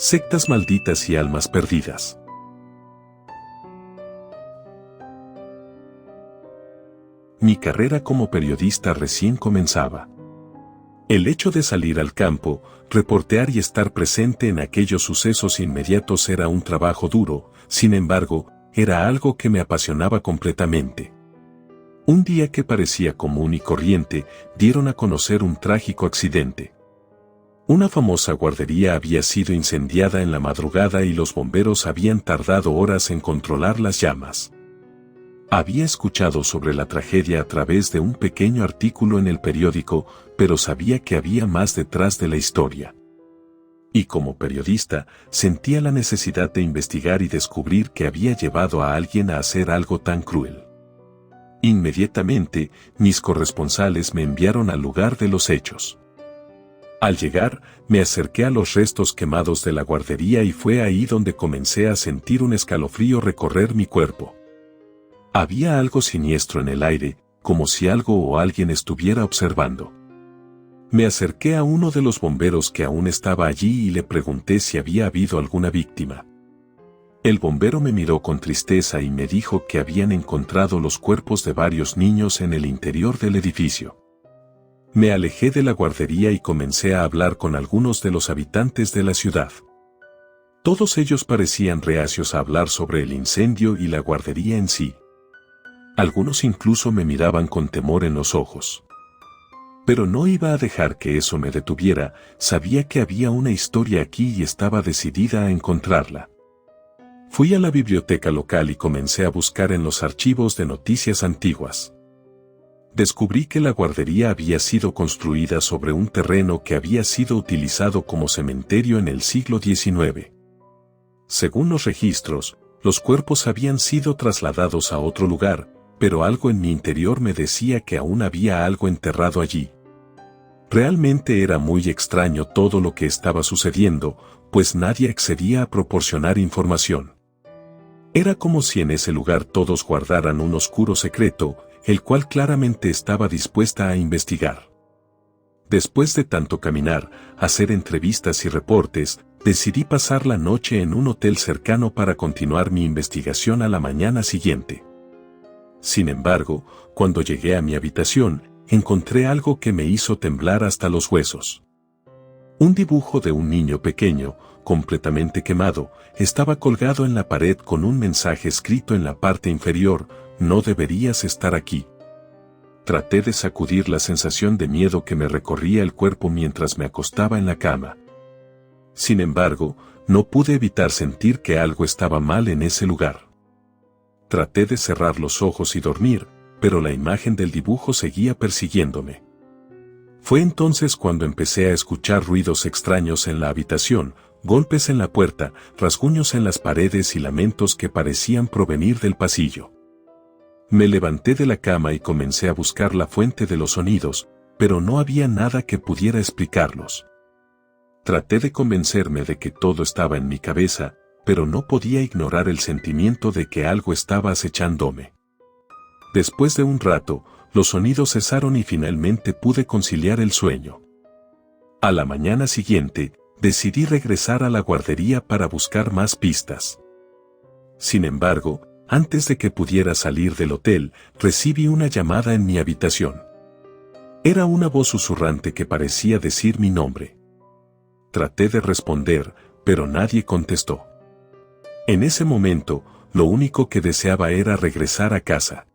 Sectas malditas y almas perdidas. Mi carrera como periodista recién comenzaba. El hecho de salir al campo, reportear y estar presente en aquellos sucesos inmediatos era un trabajo duro, sin embargo, era algo que me apasionaba completamente. Un día que parecía común y corriente, dieron a conocer un trágico accidente. Una famosa guardería había sido incendiada en la madrugada y los bomberos habían tardado horas en controlar las llamas. Había escuchado sobre la tragedia a través de un pequeño artículo en el periódico, pero sabía que había más detrás de la historia. Y como periodista, sentía la necesidad de investigar y descubrir qué había llevado a alguien a hacer algo tan cruel. Inmediatamente, mis corresponsales me enviaron al lugar de los hechos. Al llegar, me acerqué a los restos quemados de la guardería y fue ahí donde comencé a sentir un escalofrío recorrer mi cuerpo. Había algo siniestro en el aire, como si algo o alguien estuviera observando. Me acerqué a uno de los bomberos que aún estaba allí y le pregunté si había habido alguna víctima. El bombero me miró con tristeza y me dijo que habían encontrado los cuerpos de varios niños en el interior del edificio. Me alejé de la guardería y comencé a hablar con algunos de los habitantes de la ciudad. Todos ellos parecían reacios a hablar sobre el incendio y la guardería en sí. Algunos incluso me miraban con temor en los ojos. Pero no iba a dejar que eso me detuviera, sabía que había una historia aquí y estaba decidida a encontrarla. Fui a la biblioteca local y comencé a buscar en los archivos de noticias antiguas. Descubrí que la guardería había sido construida sobre un terreno que había sido utilizado como cementerio en el siglo XIX. Según los registros, los cuerpos habían sido trasladados a otro lugar, pero algo en mi interior me decía que aún había algo enterrado allí. Realmente era muy extraño todo lo que estaba sucediendo, pues nadie accedía a proporcionar información. Era como si en ese lugar todos guardaran un oscuro secreto, el cual claramente estaba dispuesta a investigar. Después de tanto caminar, hacer entrevistas y reportes, decidí pasar la noche en un hotel cercano para continuar mi investigación a la mañana siguiente. Sin embargo, cuando llegué a mi habitación, encontré algo que me hizo temblar hasta los huesos. Un dibujo de un niño pequeño, completamente quemado, estaba colgado en la pared con un mensaje escrito en la parte inferior: "No deberías estar aquí". Traté de sacudir la sensación de miedo que me recorría el cuerpo mientras me acostaba en la cama. Sin embargo, no pude evitar sentir que algo estaba mal en ese lugar. Traté de cerrar los ojos y dormir, pero la imagen del dibujo seguía persiguiéndome. Fue entonces cuando empecé a escuchar ruidos extraños en la habitación, golpes en la puerta, rasguños en las paredes y lamentos que parecían provenir del pasillo. Me levanté de la cama y comencé a buscar la fuente de los sonidos, pero no había nada que pudiera explicarlos. Traté de convencerme de que todo estaba en mi cabeza, pero no podía ignorar el sentimiento de que algo estaba acechándome. Después de un rato, los sonidos cesaron y finalmente pude conciliar el sueño. A la mañana siguiente, decidí regresar a la guardería para buscar más pistas. Sin embargo, antes de que pudiera salir del hotel, recibí una llamada en mi habitación. Era una voz susurrante que parecía decir mi nombre. Traté de responder, pero nadie contestó. En ese momento, lo único que deseaba era regresar a casa.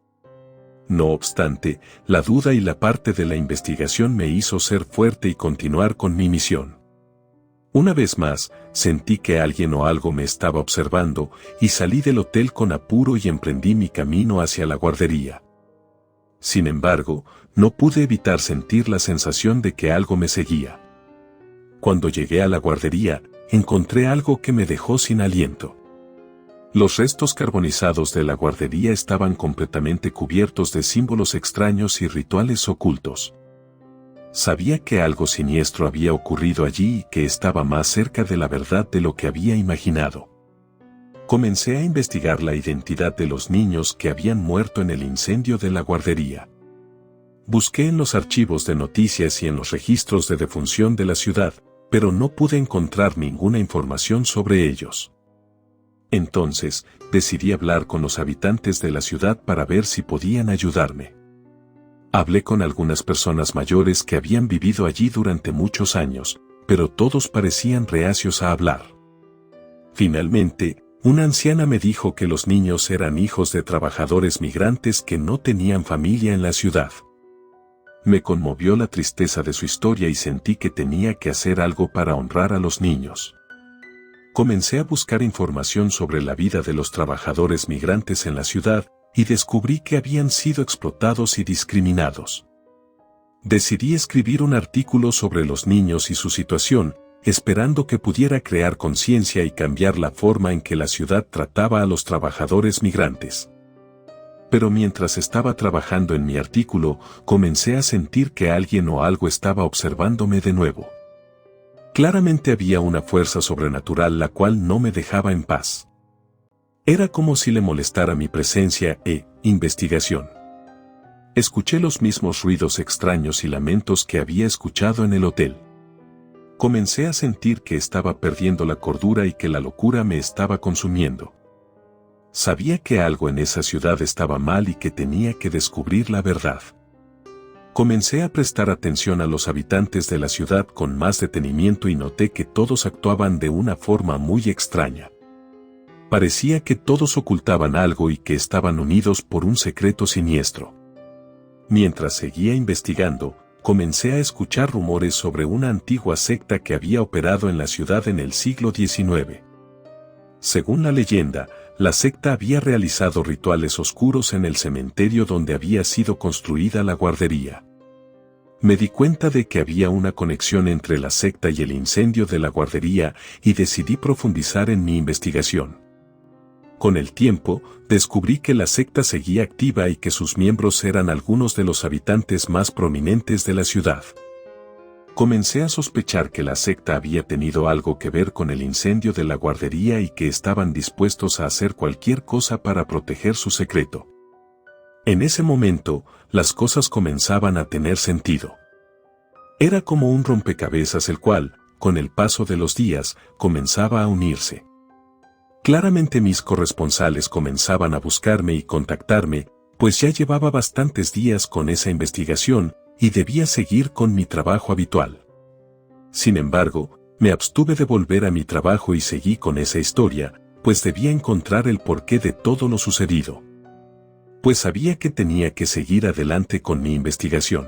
No obstante, la duda y la parte de la investigación me hizo ser fuerte y continuar con mi misión. Una vez más, sentí que alguien o algo me estaba observando, y salí del hotel con apuro y emprendí mi camino hacia la guardería. Sin embargo, no pude evitar sentir la sensación de que algo me seguía. Cuando llegué a la guardería, encontré algo que me dejó sin aliento. Los restos carbonizados de la guardería estaban completamente cubiertos de símbolos extraños y rituales ocultos. Sabía que algo siniestro había ocurrido allí y que estaba más cerca de la verdad de lo que había imaginado. Comencé a investigar la identidad de los niños que habían muerto en el incendio de la guardería. Busqué en los archivos de noticias y en los registros de defunción de la ciudad, pero no pude encontrar ninguna información sobre ellos. Entonces, decidí hablar con los habitantes de la ciudad para ver si podían ayudarme. Hablé con algunas personas mayores que habían vivido allí durante muchos años, pero todos parecían reacios a hablar. Finalmente, una anciana me dijo que los niños eran hijos de trabajadores migrantes que no tenían familia en la ciudad. Me conmovió la tristeza de su historia y sentí que tenía que hacer algo para honrar a los niños. Comencé a buscar información sobre la vida de los trabajadores migrantes en la ciudad y descubrí que habían sido explotados y discriminados. Decidí escribir un artículo sobre los niños y su situación, esperando que pudiera crear conciencia y cambiar la forma en que la ciudad trataba a los trabajadores migrantes. Pero mientras estaba trabajando en mi artículo, comencé a sentir que alguien o algo estaba observándome de nuevo. Claramente había una fuerza sobrenatural la cual no me dejaba en paz. Era como si le molestara mi presencia e investigación. Escuché los mismos ruidos extraños y lamentos que había escuchado en el hotel. Comencé a sentir que estaba perdiendo la cordura y que la locura me estaba consumiendo. Sabía que algo en esa ciudad estaba mal y que tenía que descubrir la verdad. Comencé a prestar atención a los habitantes de la ciudad con más detenimiento y noté que todos actuaban de una forma muy extraña. Parecía que todos ocultaban algo y que estaban unidos por un secreto siniestro. Mientras seguía investigando, comencé a escuchar rumores sobre una antigua secta que había operado en la ciudad en el siglo XIX. Según la leyenda, la secta había realizado rituales oscuros en el cementerio donde había sido construida la guardería. Me di cuenta de que había una conexión entre la secta y el incendio de la guardería y decidí profundizar en mi investigación. Con el tiempo, descubrí que la secta seguía activa y que sus miembros eran algunos de los habitantes más prominentes de la ciudad. Comencé a sospechar que la secta había tenido algo que ver con el incendio de la guardería y que estaban dispuestos a hacer cualquier cosa para proteger su secreto. En ese momento, las cosas comenzaban a tener sentido. Era como un rompecabezas el cual, con el paso de los días, comenzaba a unirse. Claramente mis corresponsales comenzaban a buscarme y contactarme, pues ya llevaba bastantes días con esa investigación y debía seguir con mi trabajo habitual. Sin embargo, me abstuve de volver a mi trabajo y seguí con esa historia, pues debía encontrar el porqué de todo lo sucedido. Pues sabía que tenía que seguir adelante con mi investigación.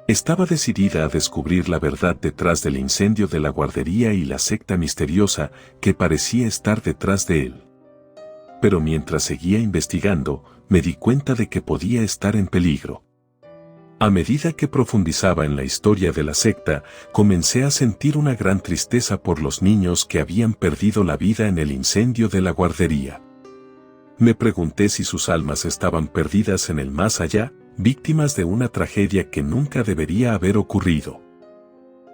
Estaba decidida a descubrir la verdad detrás del incendio de la guardería y la secta misteriosa que parecía estar detrás de él. Pero mientras seguía investigando, me di cuenta de que podía estar en peligro. A medida que profundizaba en la historia de la secta, comencé a sentir una gran tristeza por los niños que habían perdido la vida en el incendio de la guardería. Me pregunté si sus almas estaban perdidas en el más allá, víctimas de una tragedia que nunca debería haber ocurrido.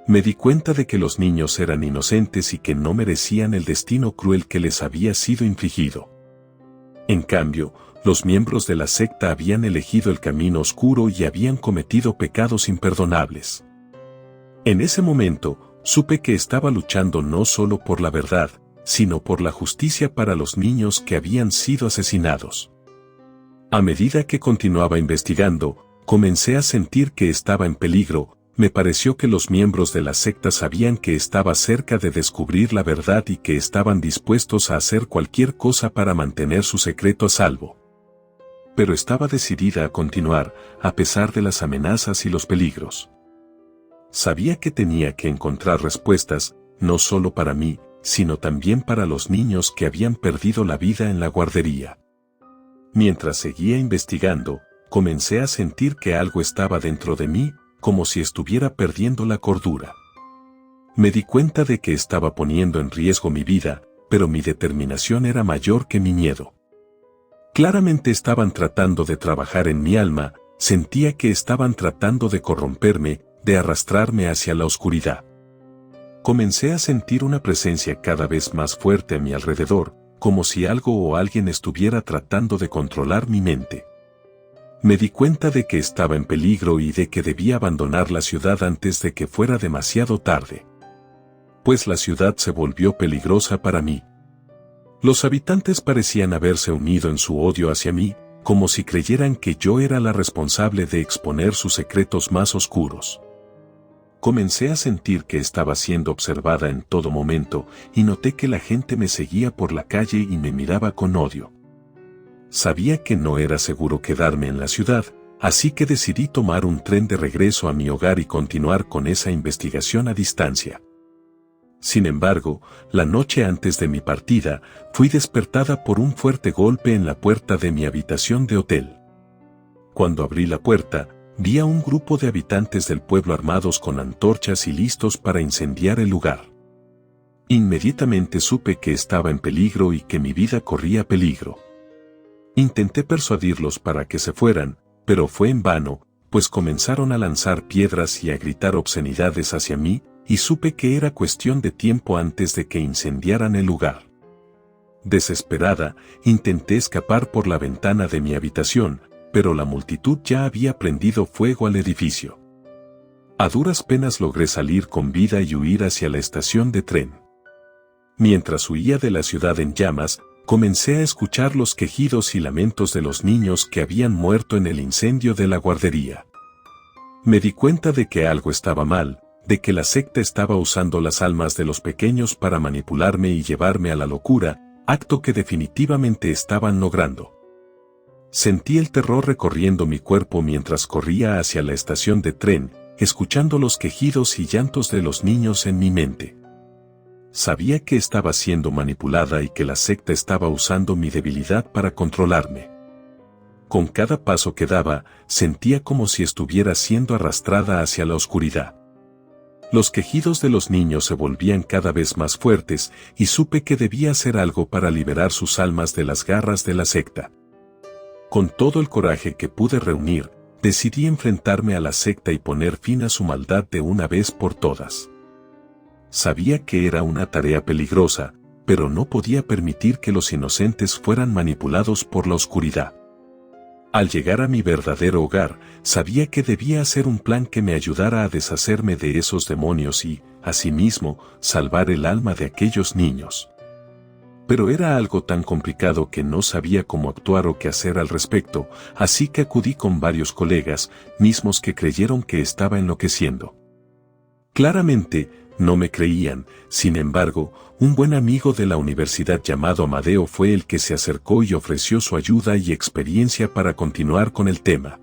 Me di cuenta de que los niños eran inocentes y que no merecían el destino cruel que les había sido infligido. En cambio, los miembros de la secta habían elegido el camino oscuro y habían cometido pecados imperdonables. En ese momento, supe que estaba luchando no solo por la verdad, sino por la justicia para los niños que habían sido asesinados. A medida que continuaba investigando, comencé a sentir que estaba en peligro. Me pareció que los miembros de la secta sabían que estaba cerca de descubrir la verdad y que estaban dispuestos a hacer cualquier cosa para mantener su secreto a salvo. Pero estaba decidida a continuar, a pesar de las amenazas y los peligros. Sabía que tenía que encontrar respuestas, no solo para mí, sino también para los niños que habían perdido la vida en la guardería. Mientras seguía investigando, comencé a sentir que algo estaba dentro de mí, como si estuviera perdiendo la cordura. Me di cuenta de que estaba poniendo en riesgo mi vida, pero mi determinación era mayor que mi miedo. Claramente estaban tratando de trabajar en mi alma, sentía que estaban tratando de corromperme, de arrastrarme hacia la oscuridad. Comencé a sentir una presencia cada vez más fuerte a mi alrededor, como si algo o alguien estuviera tratando de controlar mi mente. Me di cuenta de que estaba en peligro y de que debía abandonar la ciudad antes de que fuera demasiado tarde. pues la ciudad se volvió peligrosa para mí. Los habitantes parecían haberse unido en su odio hacia mí, como si creyeran que yo era la responsable de exponer sus secretos más oscuros. Comencé a sentir que estaba siendo observada en todo momento y noté que la gente me seguía por la calle y me miraba con odio. Sabía que no era seguro quedarme en la ciudad, así que decidí tomar un tren de regreso a mi hogar y continuar con esa investigación a distancia. Sin embargo, la noche antes de mi partida, fui despertada por un fuerte golpe en la puerta de mi habitación de hotel. Cuando abrí la puerta, vi a un grupo de habitantes del pueblo armados con antorchas y listos para incendiar el lugar. Inmediatamente supe que estaba en peligro y que mi vida corría peligro. Intenté persuadirlos para que se fueran, pero fue en vano, pues comenzaron a lanzar piedras y a gritar obscenidades hacia mí, y supe que era cuestión de tiempo antes de que incendiaran el lugar. Desesperada, intenté escapar por la ventana de mi habitación, pero la multitud ya había prendido fuego al edificio. A duras penas logré salir con vida y huir hacia la estación de tren. Mientras huía de la ciudad en llamas, comencé a escuchar los quejidos y lamentos de los niños que habían muerto en el incendio de la guardería. Me di cuenta de que algo estaba mal, de que la secta estaba usando las almas de los pequeños para manipularme y llevarme a la locura, acto que definitivamente estaban logrando. Sentí el terror recorriendo mi cuerpo mientras corría hacia la estación de tren, escuchando los quejidos y llantos de los niños en mi mente. Sabía que estaba siendo manipulada y que la secta estaba usando mi debilidad para controlarme. Con cada paso que daba, sentía como si estuviera siendo arrastrada hacia la oscuridad. Los quejidos de los niños se volvían cada vez más fuertes y supe que debía hacer algo para liberar sus almas de las garras de la secta. Con todo el coraje que pude reunir, decidí enfrentarme a la secta y poner fin a su maldad de una vez por todas. Sabía que era una tarea peligrosa, pero no podía permitir que los inocentes fueran manipulados por la oscuridad. Al llegar a mi verdadero hogar, sabía que debía hacer un plan que me ayudara a deshacerme de esos demonios y, asimismo, salvar el alma de aquellos niños. Pero era algo tan complicado que no sabía cómo actuar o qué hacer al respecto, así que acudí con varios colegas, mismos que creyeron que estaba enloqueciendo. Claramente, no me creían, sin embargo, un buen amigo de la universidad llamado Amadeo fue el que se acercó y ofreció su ayuda y experiencia para continuar con el tema.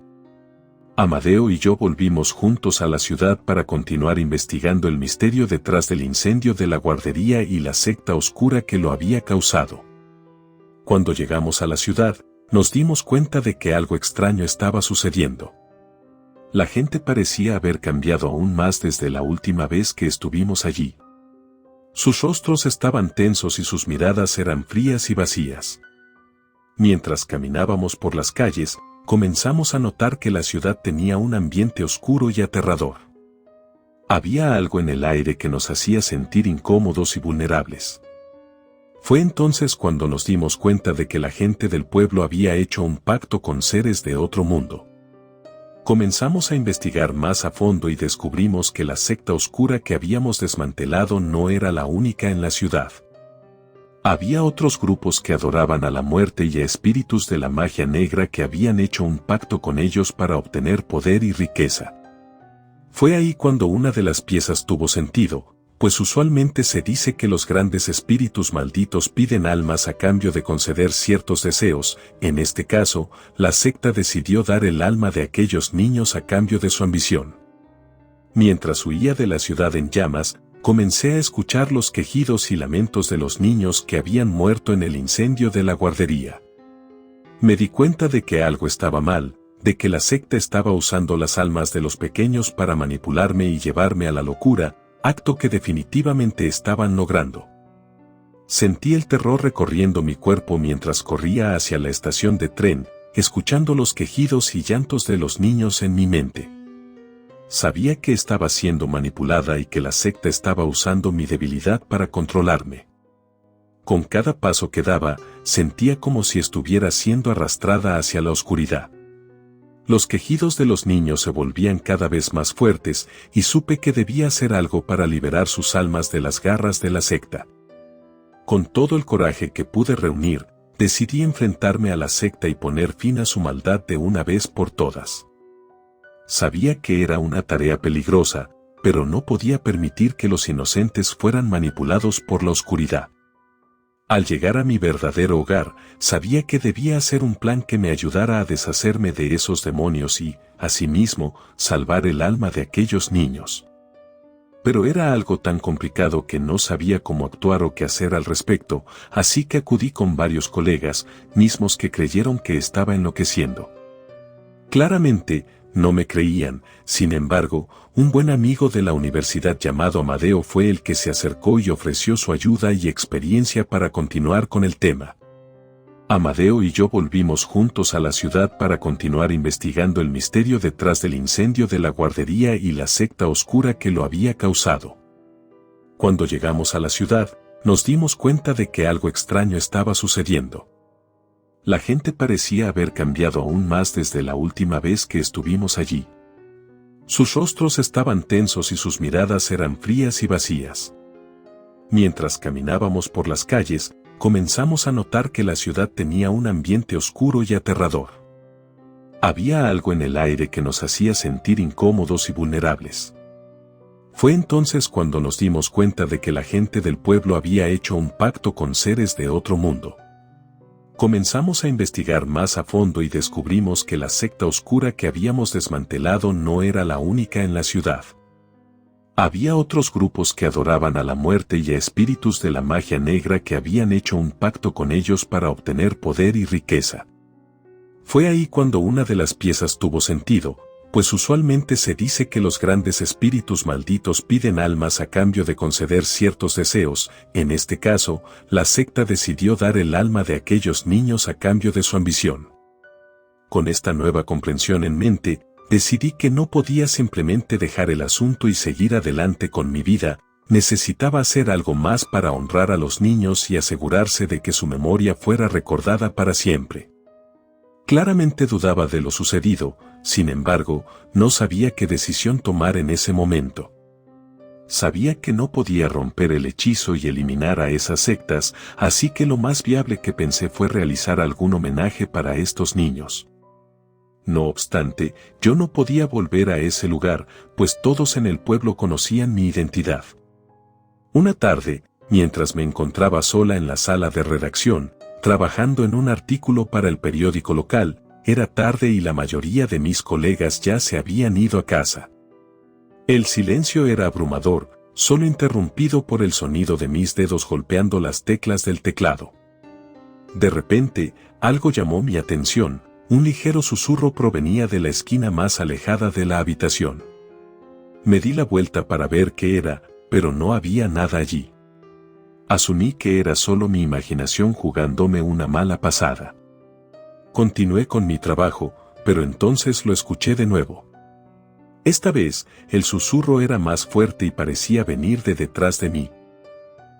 Amadeo y yo volvimos juntos a la ciudad para continuar investigando el misterio detrás del incendio de la guardería y la secta oscura que lo había causado. Cuando llegamos a la ciudad, nos dimos cuenta de que algo extraño estaba sucediendo. La gente parecía haber cambiado aún más desde la última vez que estuvimos allí. Sus rostros estaban tensos y sus miradas eran frías y vacías. Mientras caminábamos por las calles, comenzamos a notar que la ciudad tenía un ambiente oscuro y aterrador. Había algo en el aire que nos hacía sentir incómodos y vulnerables. Fue entonces cuando nos dimos cuenta de que la gente del pueblo había hecho un pacto con seres de otro mundo. Comenzamos a investigar más a fondo y descubrimos que la secta oscura que habíamos desmantelado no era la única en la ciudad. Había otros grupos que adoraban a la muerte y a espíritus de la magia negra que habían hecho un pacto con ellos para obtener poder y riqueza. Fue ahí cuando una de las piezas tuvo sentido, pues usualmente se dice que los grandes espíritus malditos piden almas a cambio de conceder ciertos deseos. En este caso, la secta decidió dar el alma de aquellos niños a cambio de su ambición. Mientras huía de la ciudad en llamas, comencé a escuchar los quejidos y lamentos de los niños que habían muerto en el incendio de la guardería. Me di cuenta de que algo estaba mal, de que la secta estaba usando las almas de los pequeños para manipularme y llevarme a la locura, acto que definitivamente estaban logrando. Sentí el terror recorriendo mi cuerpo mientras corría hacia la estación de tren, escuchando los quejidos y llantos de los niños en mi mente. Sabía que estaba siendo manipulada y que la secta estaba usando mi debilidad para controlarme. Con cada paso que daba, sentía como si estuviera siendo arrastrada hacia la oscuridad. Los quejidos de los niños se volvían cada vez más fuertes y supe que debía hacer algo para liberar sus almas de las garras de la secta. Con todo el coraje que pude reunir, decidí enfrentarme a la secta y poner fin a su maldad de una vez por todas. Sabía que era una tarea peligrosa, pero no podía permitir que los inocentes fueran manipulados por la oscuridad. Al llegar a mi verdadero hogar, sabía que debía hacer un plan que me ayudara a deshacerme de esos demonios y, asimismo, salvar el alma de aquellos niños. Pero era algo tan complicado que no sabía cómo actuar o qué hacer al respecto, así que acudí con varios colegas, mismos que creyeron que estaba enloqueciendo. Claramente, no me creían, sin embargo, un buen amigo de la universidad llamado Amadeo fue el que se acercó y ofreció su ayuda y experiencia para continuar con el tema. Amadeo y yo volvimos juntos a la ciudad para continuar investigando el misterio detrás del incendio de la guardería y la secta oscura que lo había causado. Cuando llegamos a la ciudad, nos dimos cuenta de que algo extraño estaba sucediendo. La gente parecía haber cambiado aún más desde la última vez que estuvimos allí. Sus rostros estaban tensos y sus miradas eran frías y vacías. Mientras caminábamos por las calles, comenzamos a notar que la ciudad tenía un ambiente oscuro y aterrador. Había algo en el aire que nos hacía sentir incómodos y vulnerables. Fue entonces cuando nos dimos cuenta de que la gente del pueblo había hecho un pacto con seres de otro mundo. Comenzamos a investigar más a fondo y descubrimos que la secta oscura que habíamos desmantelado no era la única en la ciudad. Había otros grupos que adoraban a la muerte y a espíritus de la magia negra que habían hecho un pacto con ellos para obtener poder y riqueza. Fue ahí cuando una de las piezas tuvo sentido, pues usualmente se dice que los grandes espíritus malditos piden almas a cambio de conceder ciertos deseos. En este caso, la secta decidió dar el alma de aquellos niños a cambio de su ambición. Con esta nueva comprensión en mente, decidí que no podía simplemente dejar el asunto y seguir adelante con mi vida, necesitaba hacer algo más para honrar a los niños y asegurarse de que su memoria fuera recordada para siempre. Claramente dudaba de lo sucedido, sin embargo, no sabía qué decisión tomar en ese momento. Sabía que no podía romper el hechizo y eliminar a esas sectas, así que lo más viable que pensé fue realizar algún homenaje para estos niños. No obstante, yo no podía volver a ese lugar, pues todos en el pueblo conocían mi identidad. Una tarde, mientras me encontraba sola en la sala de redacción, trabajando en un artículo para el periódico local, era tarde y la mayoría de mis colegas ya se habían ido a casa. El silencio era abrumador, solo interrumpido por el sonido de mis dedos golpeando las teclas del teclado. De repente, algo llamó mi atención. Un ligero susurro provenía de la esquina más alejada de la habitación. Me di la vuelta para ver qué era, pero no había nada allí. Asumí que era solo mi imaginación jugándome una mala pasada. Continué con mi trabajo, pero entonces lo escuché de nuevo. Esta vez, el susurro era más fuerte y parecía venir de detrás de mí.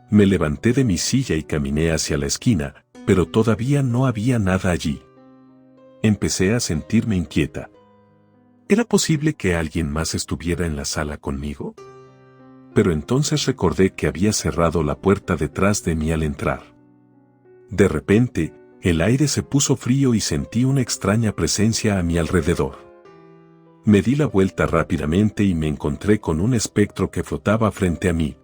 Me levanté de mi silla y caminé hacia la esquina, pero todavía no había nada allí. Empecé a sentirme inquieta. ¿Era posible que alguien más estuviera en la sala conmigo? Pero entonces recordé que había cerrado la puerta detrás de mí al entrar. De repente, el aire se puso frío y sentí una extraña presencia a mi alrededor. Me di la vuelta rápidamente y me encontré con un espectro que flotaba frente a mí.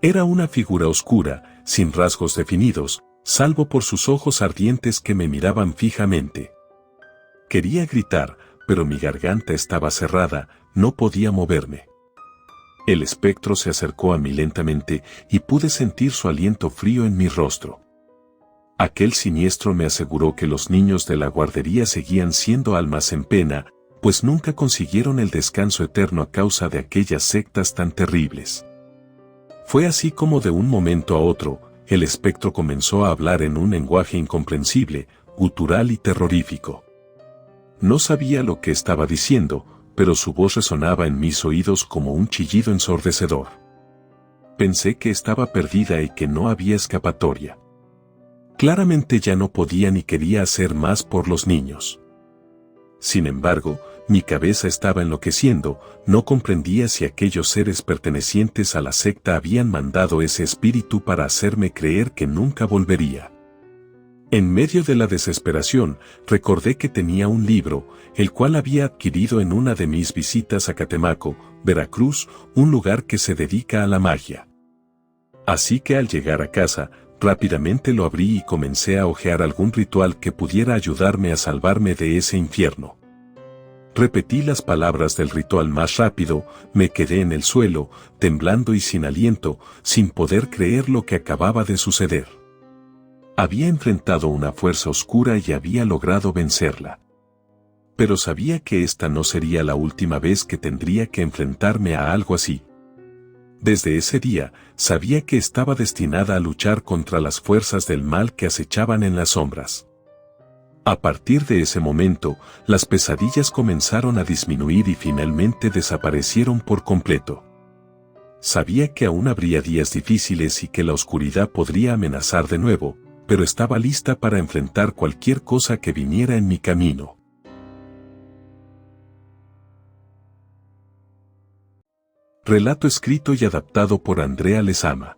Era una figura oscura, sin rasgos definidos, salvo por sus ojos ardientes que me miraban fijamente. Quería gritar, pero mi garganta estaba cerrada, no podía moverme. El espectro se acercó a mí lentamente y pude sentir su aliento frío en mi rostro. Aquel siniestro me aseguró que los niños de la guardería seguían siendo almas en pena, pues nunca consiguieron el descanso eterno a causa de aquellas sectas tan terribles. Fue así como de un momento a otro, el espectro comenzó a hablar en un lenguaje incomprensible, gutural y terrorífico. No sabía lo que estaba diciendo, pero su voz resonaba en mis oídos como un chillido ensordecedor. Pensé que estaba perdida y que no había escapatoria. Claramente ya no podía ni quería hacer más por los niños. Sin embargo, mi cabeza estaba enloqueciendo, no comprendía si aquellos seres pertenecientes a la secta habían mandado ese espíritu para hacerme creer que nunca volvería. En medio de la desesperación, recordé que tenía un libro, el cual había adquirido en una de mis visitas a Catemaco, Veracruz, un lugar que se dedica a la magia. Así que al llegar a casa, rápidamente lo abrí y comencé a hojear algún ritual que pudiera ayudarme a salvarme de ese infierno. Repetí las palabras del ritual más rápido, me quedé en el suelo, temblando y sin aliento, sin poder creer lo que acababa de suceder. Había enfrentado una fuerza oscura y había logrado vencerla. Pero sabía que esta no sería la última vez que tendría que enfrentarme a algo así. Desde ese día, sabía que estaba destinada a luchar contra las fuerzas del mal que acechaban en las sombras. A partir de ese momento, las pesadillas comenzaron a disminuir y finalmente desaparecieron por completo. Sabía que aún habría días difíciles y que la oscuridad podría amenazar de nuevo, pero estaba lista para enfrentar cualquier cosa que viniera en mi camino. Relato escrito y adaptado por Andrea Lezama.